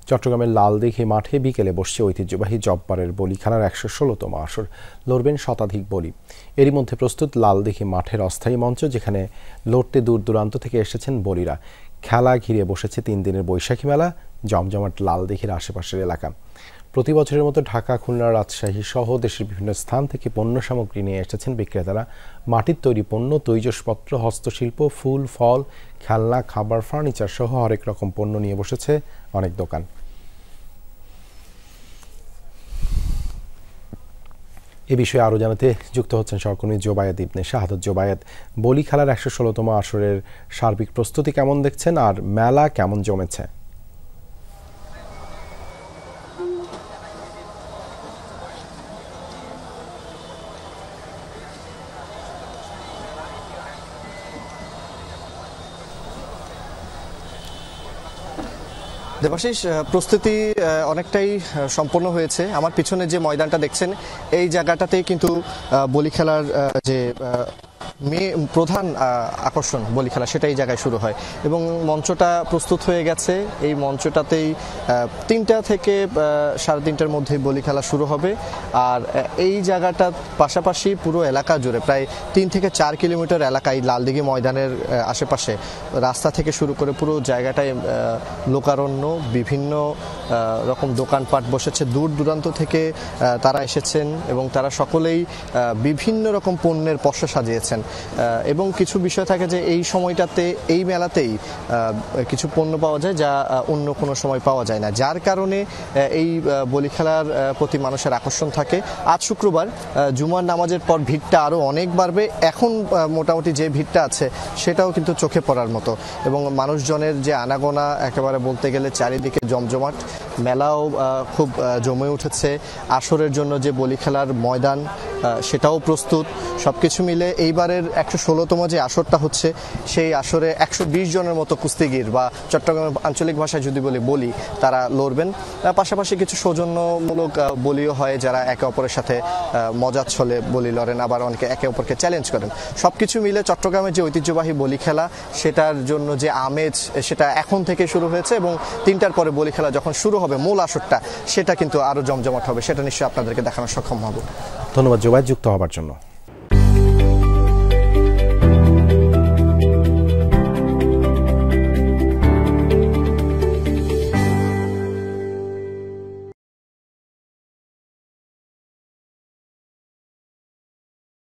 চট্টগ্রামের লালদিঘি মাঠে বিকেলে বসছে ঐতিহ্যবাহী জব্বারের বলি খেলার ১১৬তম আসর। লড়বেন শতাধিক বলি। এরই মধ্যে প্রস্তুত লালদিঘি মাঠের অস্থায়ী মঞ্চ, যেখানে লড়তে দূর দূরান্ত থেকে এসেছেন বলিরা। খেলা ঘিরে বসেছে ৩ দিনের বৈশাখী মেলা, জমজমাট লালদিঘির আশেপাশের এলাকা। প্রতি বছরের মতো ঢাকা, খুলনা, রাজশাহী সহ দেশের বিভিন্ন স্থান থেকে পণ্য সামগ্রী নিয়ে এসেছেন বিক্রেতারা। মাটির তৈরি পণ্য, তৈজসপত্র, হস্তশিল্প, ফুল, ফল, খেলনা, খাবার, ফার্নিচার সহ হরেক রকম পণ্য নিয়ে বসেছে অনেক দোকান। এ বিষয়ে আরও জানাতে যুক্ত হচ্ছেন সহকর্মী জোবায়েদ ইবনে শাহাদাত। জোবায়েদ, বলি খেলার ১১৬তম আসরের সার্বিক প্রস্তুতি কেমন দেখছেন, আর মেলা কেমন জমেছে? দেবাশিস, প্রস্তুতি অনেকটাই সম্পন্ন হয়েছে। আমার পিছনে যে ময়দানটা দেখছেন, এই জায়গাটাতেই কিন্তু বলি খেলার যে প্রধান আকর্ষণ বলি খেলা, সেটা এই জায়গায় শুরু হয় এবং মঞ্চটা প্রস্তুত হয়ে গেছে। এই মঞ্চটাতেই ৩টা থেকে ৩:৩০টার মধ্যে বলি খেলা শুরু হবে। আর এই জায়গাটার পাশাপাশি পুরো এলাকা জুড়ে প্রায় ৩ থেকে ৪ কিলোমিটার এলাকায় লালদিঘি ময়দানের আশেপাশে রাস্তা থেকে শুরু করে পুরো জায়গাটায় লোকারণ্য, বিভিন্ন রকম দোকানপাট বসেছে। দূর দূরান্ত থেকে তারা এসেছেন এবং তারা সকলেই বিভিন্ন রকম পণ্যের পসরা সাজিয়েছেন। এবং কিছু বিষয় থাকে যে এই সময়টাতে, এই মেলাতেই কিছু পণ্য পাওয়া যায় যা অন্য কোনো সময় পাওয়া যায় না, যার কারণে এই বলি খেলার প্রতি মানুষের আকর্ষণ থাকে। আজ শুক্রবার, জুমার নামাজের পর ভিড়টা আরও অনেক বাড়বে। এখন মোটামুটি যে ভিড়টা আছে সেটাও কিন্তু চোখে পড়ার মতো এবং মানুষজনের যে আনাগোনা একেবারে বলতে গেলে চারিদিকে জমজমাট। মেলাও খুব জমে উঠেছে। আসরের জন্য যে বলি খেলার ময়দান, সেটাও প্রস্তুত। সবকিছু মিলে এইবারের ১১৬তম যে আসরটা হচ্ছে, সেই আসরে ১২০ জনের মতো কুস্তিগির, বা চট্টগ্রামের আঞ্চলিক ভাষায় যদি বলি, তারা লড়বেন। পাশাপাশি কিছু সৌজন্যমূলক বলিও হয়, যারা একে অপরের সাথে মজার ছলে বলি লড়েন, আবার অনেকে একে অপরকে চ্যালেঞ্জ করেন। সবকিছু মিলে চট্টগ্রামের যে ঐতিহ্যবাহী বলি খেলা, সেটার জন্য যে আমেজ, সেটা এখন থেকে শুরু হয়েছে এবং ৩টার পরে বলি খেলা যখন শুরু হবে, মূল আসরটা, সেটা কিন্তু আরও জমজমাট হবে। সেটা নিশ্চয়ই আপনাদেরকে দেখানোর সক্ষম হব। ধন্যবাদ জোবায়েদ, যুক্ত হবার জন্য।